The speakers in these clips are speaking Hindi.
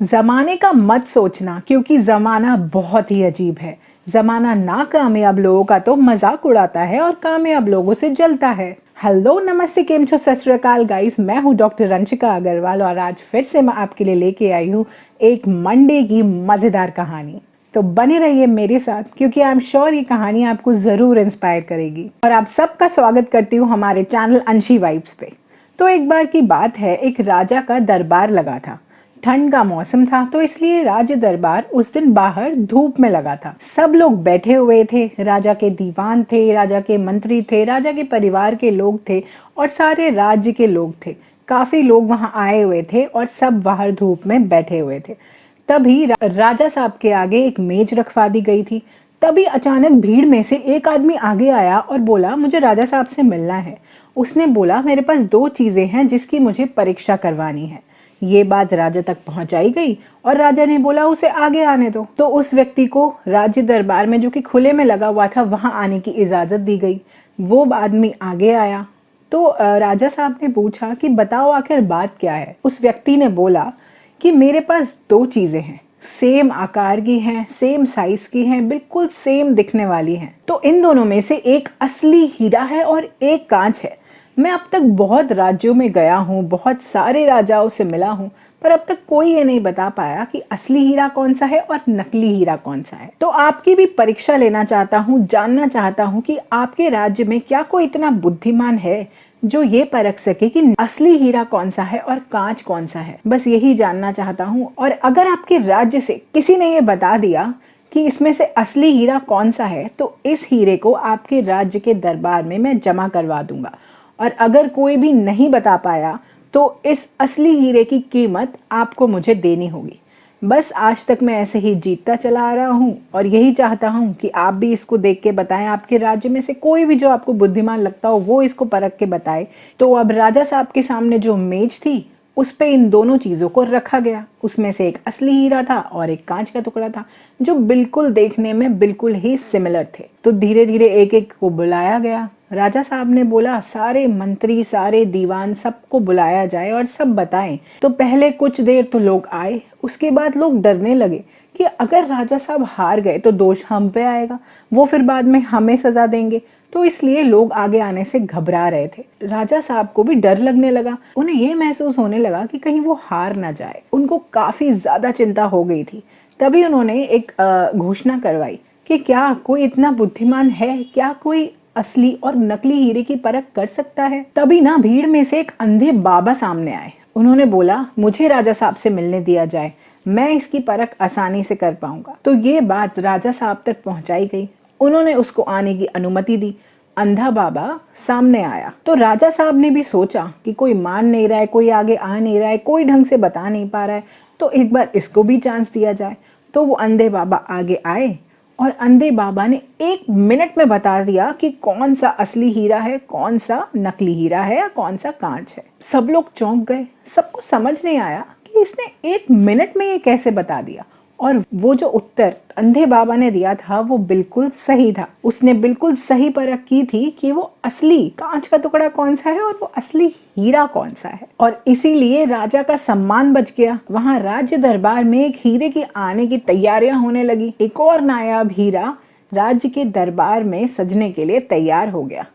जमाने का मत सोचना, क्योंकि जमाना बहुत ही अजीब है। जमाना नाकामयाब लोगों का तो मजाक उड़ाता है और कामयाब लोगों से जलता है। हेलो, नमस्ते, केम छो, सत श्री अकाल गाइस। मैं हूँ डॉक्टर रंशिका अग्रवाल और आज फिर से मैं आपके लिए लेके आई हूँ एक मंडे की मजेदार कहानी। तो बने रहिए मेरे साथ, क्योंकि आई एम श्योर ये कहानी आपको जरूर इंस्पायर करेगी। और आप सबका स्वागत करती हूँ हमारे चैनल अंशी वाइब्स पे। तो एक बार की बात है, एक राजा का दरबार लगा था। ठंड का मौसम था, तो इसलिए राज दरबार उस दिन बाहर धूप में लगा था। सब लोग बैठे हुए थे। राजा के दीवान थे, राजा के मंत्री थे, राजा के परिवार के लोग थे और सारे राज्य के लोग थे। काफी लोग वहां आए हुए थे और सब बाहर धूप में बैठे हुए थे। तभी राजा साहब के आगे एक मेज रखवा दी गई थी। तभी अचानक भीड़ में से एक आदमी आगे आया और बोला, मुझे राजा साहब से मिलना है। उसने बोला, मेरे पास 2 चीजें हैं जिसकी मुझे परीक्षा करवानी है। ये बात राजा तक पहुंचाई गई और राजा ने बोला, उसे आगे आने दो। तो उस व्यक्ति को राज्य दरबार में, जो कि खुले में लगा हुआ था, वहां आने की इजाजत दी गई। वो आदमी आगे आया तो राजा साहब ने पूछा कि बताओ आखिर बात क्या है। उस व्यक्ति ने बोला कि मेरे पास 2 चीजें हैं, सेम आकार की हैं, सेम साइज की हैं, बिल्कुल सेम दिखने वाली हैं। तो इन दोनों में से एक असली हीरा है और एक कांच है। मैं अब तक बहुत राज्यों में गया हूँ, बहुत सारे राजाओं से मिला हूँ, पर अब तक कोई ये नहीं बता पाया कि असली हीरा कौन सा है और नकली हीरा कौन सा है। तो आपकी भी परीक्षा लेना चाहता हूँ, जानना चाहता हूँ कि आपके राज्य में क्या कोई इतना बुद्धिमान है जो ये परख सके कि असली हीरा कौन सा है और कांच कौन सा है। बस यही जानना चाहता हूँ। और अगर आपके राज्य से किसी ने ये बता दिया कि इसमें से असली हीरा कौन सा है, तो इस हीरे को आपके राज्य के दरबार में मैं जमा करवा दूंगा। और अगर कोई भी नहीं बता पाया तो इस असली हीरे की कीमत आपको मुझे देनी होगी। बस आज तक मैं ऐसे ही जीतता चला आ रहा हूँ और यही चाहता हूँ कि आप भी इसको देख के बताएं। आपके राज्य में से कोई भी जो आपको बुद्धिमान लगता हो वो इसको परख के बताए। तो अब राजा साहब के सामने जो मेज थी उस पे इन दोनों चीजों को रखा गया। उसमें से एक असली हीरा था और एक कांच का टुकड़ा था, जो बिल्कुल देखने में बिल्कुल ही सिमिलर थे। तो धीरे धीरे एक एक को बुलाया गया। राजा साहब ने बोला, सारे मंत्री, सारे दीवान, सबको बुलाया जाए और सब बताएं। तो पहले कुछ देर तो लोग आए, उसके बाद लोग डरने लगे कि अगर राजा साहब हार गए तो दोष हम पे आएगा, वो फिर बाद में हमें सजा देंगे। तो इसलिए लोग आगे आने से घबरा रहे थे। राजा साहब को भी डर लगने लगा। उन्हें यह महसूस होने लगा कि कहीं वो हार ना जाए। उनको काफी ज्यादा चिंता हो गई थी। तभी उन्होंने एक घोषणा करवाई कि क्या कोई इतना बुद्धिमान है, क्या कोई असली और नकली हीरे की परख कर सकता है। तभी ना भीड़ में से एक अंधे बाबा सामने आए। उन्होंने बोला, मुझे राजा साहब से मिलने दिया जाए, मैं इसकी परख आसानी से कर पाऊंगा। तो ये बात राजा साहब तक पहुंचाई गई। उन्होंने उसको आने की अनुमति दी। अंधा बाबा सामने आया तो राजा साहब ने भी सोचा कि कोई मान नहीं रहा है, कोई आगे आ नहीं रहा है, कोई ढंग से बता नहीं पा रहा है, तो एक बार इसको भी चांस दिया जाए। तो वो अंधे बाबा आगे आए और अंधे बाबा ने 1 मिनट में बता दिया कि कौन सा असली हीरा है, कौन सा नकली हीरा है या कौन सा कांच है। सब लोग चौंक गए। सबको समझ नहीं आया कि इसने 1 मिनट में ये कैसे बता दिया। और वो जो उत्तर अंधे बाबा ने दिया था वो बिल्कुल सही था। उसने बिल्कुल सही परख की थी कि वो असली कांच का टुकड़ा कौन सा है और वो असली हीरा कौन सा है। और इसीलिए राजा का सम्मान बच गया। वहां राज्य दरबार में एक हीरे की आने की तैयारियां होने लगी। एक और नायाब हीरा राज्य के दरबार में सजने के लिए तैयार हो गया।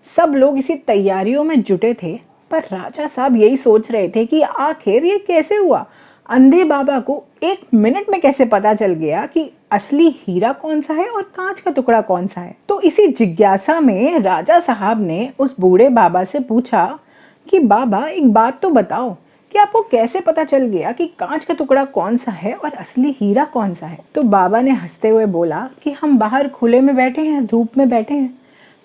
सब लोग इसी तैयारियों में जुटे थे, पर राजा साहब यही सोच रहे थे कि आखिर ये कैसे हुआ। अंधे बाबा को 1 मिनट में कैसे पता चल गया कि असली हीरा कौन सा है और कांच का टुकड़ा कौन सा है। तो इसी जिज्ञासा में राजा साहब ने उस बूढ़े बाबा से पूछा कि बाबा, एक बात तो बताओ कि आपको कैसे पता चल गया कि कांच का टुकड़ा कौन सा है और असली हीरा कौन सा है। तो बाबा ने हंसते हुए बोला कि हम बाहर खुले में बैठे हैं, धूप में बैठे हैं,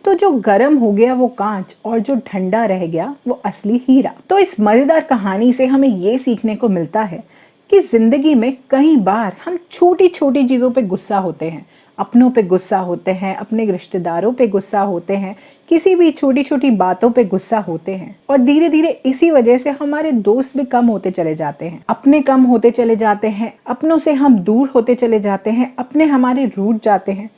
तो जो गर्म हो गया वो कांच और जो ठंडा रह गया वो असली हीरा। तो इस मजेदार कहानी से हमें ये सीखने को मिलता है कि जिंदगी में कई बार हम छोटी छोटी चीजों पे गुस्सा होते हैं, अपनों पे गुस्सा होते हैं, अपने रिश्तेदारों पे गुस्सा होते हैं, किसी भी छोटी छोटी बातों पे गुस्सा होते हैं। और धीरे धीरे इसी वजह से हमारे दोस्त भी कम होते चले जाते हैं, अपने कम होते चले जाते हैं, अपनों से हम दूर होते चले जाते हैं, अपने हमारे रूठ जाते हैं।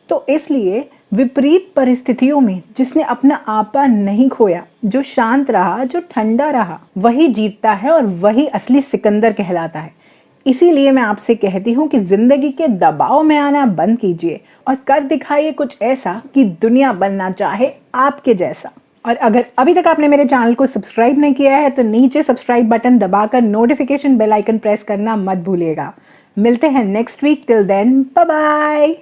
तो इसलिए विपरीत परिस्थितियों में जिसने अपना आपा नहीं खोया, जो शांत रहा, जो ठंडा रहा, वही जीतता है और वही असली सिकंदर कहलाता है। इसीलिए मैं आपसे कहती हूँ कि जिंदगी के दबाव में आना बंद कीजिए और कर दिखाइए कुछ ऐसा कि दुनिया बनना चाहे आपके जैसा। और अगर अभी तक आपने मेरे चैनल को सब्सक्राइब नहीं किया है तो नीचे सब्सक्राइब बटन दबाकर नोटिफिकेशन बेल आइकन प्रेस करना मत भूलिएगा। मिलते हैं next week, till then bye bye.